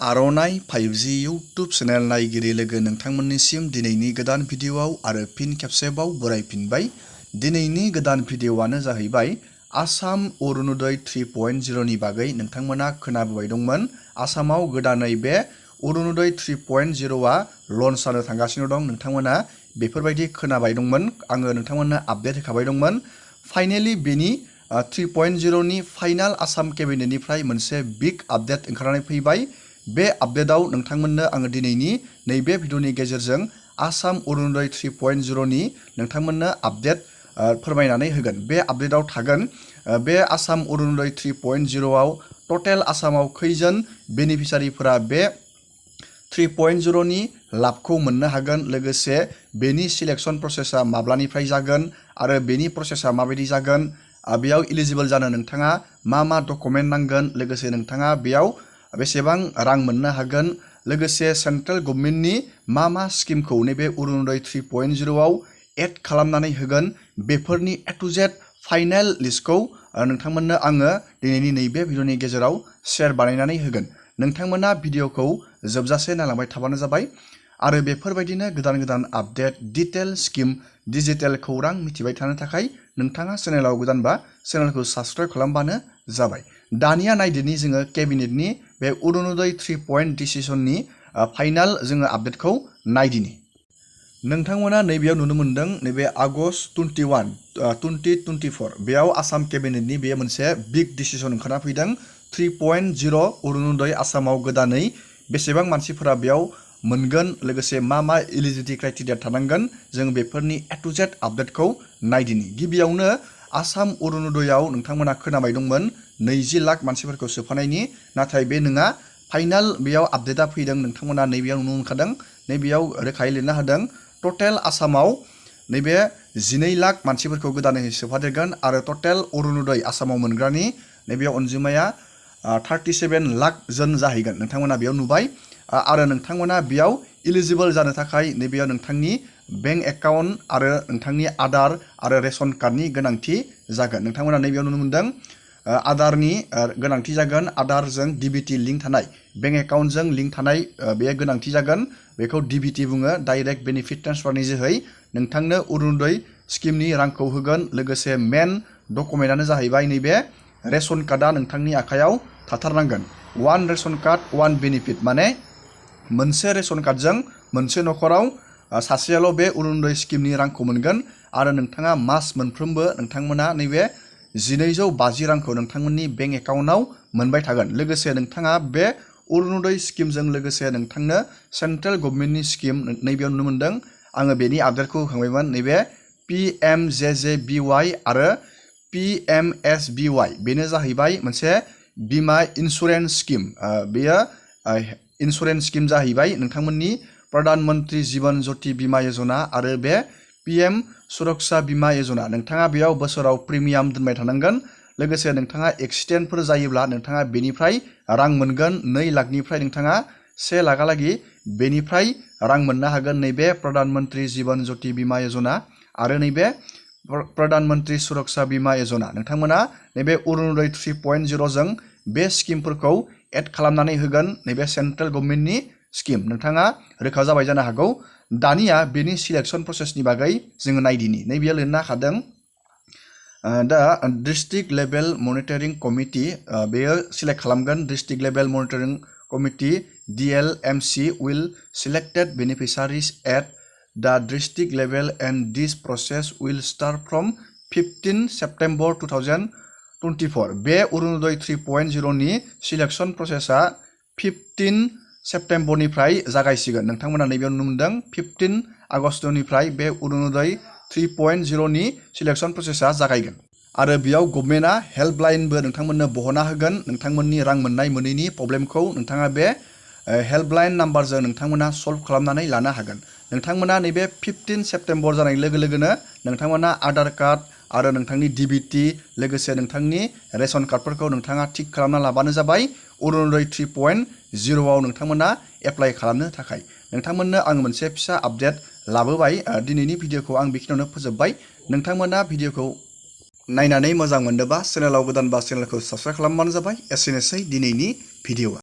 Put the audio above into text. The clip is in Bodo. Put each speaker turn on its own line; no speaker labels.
आर'नाइ 5G इउटुब चेनेल नायगिरि लोगो नोंथांमोननिसिम दिनैनि गोदान भिडिअआव आरो फिन खेबसेबाव बरायफिनबाय। दिनैनि गोदान भिडिअआनो जाहैबाय आसाम अरुणोदय 3.0 नि बागै नोंथांमोना खोनाबोबाय दंमोन। आसामाव गोदानै बे अरुणोदय 3.0 आ लन्च जानो थांगासिनो दं। नोंथांमोना बेफोरबायदि खोनाबाय दंमोन। आङो नोंथांमोननो आपडेट होखाबाय दंमोन। फाइनेलि बेनि 3.0 नि फाइनाल आसाम केबिनेटनिफ्राय मोनसे बिग आपडेट ओंखारनानै फैबाय। बे आपडेटआव नोंथांमोननो आङो दिनैनि नैबे भिडिअनि गेजेरजों आसाम अरुणोदय 3.0 नि नोंथांमोननो आपडेट फोरमायनानै होगोन। बे आपडेटआव थागोन बे आसाम अरुणोदय 3.0 आव टटेल आसामाव खैजोन बेनिफिसारिफोरा बे 3.0 नि लाबखौ मोननो हागोन, लोगोसे बेनि सिलेक्शन प्रसेसा माब्लानिफ्राय जागोन आरो बेनि प्रसेसा माबायदि जागोन, बेयाव इलिजिबल जानो नोंथाङा मा डकुमेन्ट नांगोन, लोगोसे नोंथाङा बेयाव बेसेबां रां मोननो हागोन, लोगोसे सेन्ट्रेल गभर्नमेन्टनि मा स्किमखौ नैबे अरुणोदय 3.0 आव एड खालामनानै होगोन, बेफोरनि ए टु जेड फाइनेल लिस्टखौ नोंथांमोननो आङो दिनैनि नैबे भिडिअनि गेजेराव शेयार बानायनानै होगोन। नोंथांमोना भिडिअखौ जोबजासे नायलांबाय थाबानो जाबाय आरो बेफोरबायदिनो गोदान आपडेट, डिटेल स्किम, डिजिटेल खौरां मिथिबाय थानो थाखाय नोंथाङा चेनेलाव गोदानबा चेनेलखौ साबस्क्राइब खालामबानो जाबाय। दानिया नायदिनि जोङो केबिनेटनि बे अरुणोदय 3.0 डिसिसननि फाइनाल जोङो आपडेटखौ नायदिनि। नोंथांमोना नैबेयाव नुनो मोन्दों नैबे आगस्ट 21, 2024 बेयाव आसाम केबिनेटनि बे मोनसे बिग डिसिसन ओंखारना फैदों। 3.0 अरुणोदय आसामाव गोदानै बेसेबां मानसिफोरा बेयाव मोनगोन, लोगोसे मा इलिजिबिलिटि क्राइटेरिया थानांगोन, जों बेफोरनि ए टु जेड आपडेटखौ नायदिनि। गिबियावनो आसाम अरुणोदयआव नोंथांमोना खोनाबाय दंमोन 20 लाख मानसिफोरखौ सोफानायनि, नाथाय बे नङा। फाइनाल बेयाव आपडेटआ फैदों। नोंथांमोना नैबेयाव नुनो मोनखादों, नैबेयाव रोखायै लिरना होदों टटेल आसामाव नैबे 12 लाख मानसिफोरखौ गोदानै सोफादेरगोन आरो टटेल अरुणोदय आसामाव मोनग्रानि नैबेयाव अनजिमाया 37 लाख जन जाहैगोन। नोंथांमोना बेयाव नुबाय आरो नोंथांमोना बेयाव इलिजिबल जानो थाखाय नैबेयाव नोंथांनि बेंक एकाउन्ट आरो नोंथांनि आधार आरो रेशन कार्डनि गोनांथि जागोन। नोंथांमोना नैबेयाव नुनो मोन्दों आधारनि गोनांथि जागोन, आधारजों डिबिटि लिंक थानाय, बेंक एकाउन्टजों लिंक थानाय बे गोनांथि जागोन। बेखौ डिबिटि बुङो, डाइरेक्ट बेनिफिट ट्रेन्सफारनि जोहै नोंथांनो अरुणोदय स्किमनि रांखौ होगोन। लोगोसे मेन डकुमेन्टआनो जाहैबाय नैबे रेशन कार्डआ नोंथांनि आखायाव थाथारनांगोन। One ration card one benefit, माने मोनसे रेशन कार्डजों मोनसे न'खराव सासेयाल' बे अरुणोदय स्किमनि रांखौ मोनगोन आरो नोंथाङा मास मोनफ्रोमबो नोंथांमोना नैबे 1250 रांखौ नोंथांमोननि बेंक एकाउन्टआव मोनबाय थागोन। लोगोसे नोंथाङा बे अरुणोदय स्किमजों लोगोसे नोंथांनो सेन्ट्रेल गभर्नमेन्टनि स्किम नैबेयाव नुनो मोन्दों। आङो बेनि आपडेटखौ होखांबायमोन। नैबे PMJJBY आरो PMSBY बेनो जाहैबाय मोनसे बीमा इन्सुरेन्स स्किम। बेयो इन्सुरेन्स स्किम जाहैबाय नोंथांमोननि प्रधान मन्त्रि जीवन ज्योति बीमा योजना आरो बे PM सुरक्षा बीमा योजना। नोंथाङा बेयाव बोसोराव प्रिमियाम दोनबाय थानांगोन। लोगोसे नोंथाङा एक्सिडेन्टफोर जायोब्ला नोंथाङा बेनिफ्राय रां मोनगोन। 2 लाखनिफ्राय नोंथाङा 1 लाखहालागै बेनिफ्राय रां मोननो हागोन। नैबे प्रधान मन्त्रि जीवन ज्योति बीमा योजना आरो नैबे प्रधान मन्त्रि सुरक्षा बीमा योजना। नोंथांमोना नैबे अरुणोदय 3.0 जों बे स्किमफोरखौ एड खालामनानै होगोन, नैबे सेन्ट्रेल गभर्नमेन्टनि स्किम। नोंथाङा रोखा जाबाय जानो हागौ। दानिया बेनि सिलेक्शन प्रसेसनि बागै जोङो नायदिनि। नैबेयाव लिरना होदों दा डिस्ट्रिक्ट लेभेल मनिटरिं कमिटि बेयो सिलेक्ट खालामगोन। District level monitoring committee DLMC will selected beneficiaries at the district level and this process will start from 15 September 2024. बे अरुणोदय 3.0 नि सिलेक्शन प्रसेसा 15 सेप्टेम्बरनिफ्राय जागायसिगोन। नोंथांमोना नैबेयाव नुनो मोन्दों 15 आगस्तनिफ्राय बे अरुणोदय 3.0 नि सिलेक्शन प्रसेसा जागायगोन आरो बेयाव गभर्नमेन्टआ हेल्पलाइनबो नोंथांमोननो बहना होगोन। नोंथांमोननि रां मोननाय मोनैनि प्रब्लेमखौ नोंथाङा बे हेल्पलाइन नाम्बारजों नोंथांमोना सल्भ खालामनानै लानो हागोन। नोंथांमोना नैबे 15 सेप्टेम्बर जानाय लोगो लोगोनो नोंथांमोना आधार कार्ड आरो नोंथांनि डिबिटि लोगोसे नोंथांनि रेशन कार्डफोरखौ नोंथाङा थिक खालामना लाबानो जाबाय अरुणोदय 3.0 आव नोंथांमोना एप्लाइ खालामनो थाखाय। नोंथांमोननो आं मोनसे फिसा आपडेट लाबोबाय। दिनैनि भिडिअखौ आं बेखिनियावनो फोजोबबाय। नोंथांमोना भिडिअखौ नायनानै मोजां मोनदोंबा चेनेलाव गोदानबा चेनेलखौ साबस्क्राइब खालामबानो जाबाय। एसेनोसै दिनैनि भिडिअआ।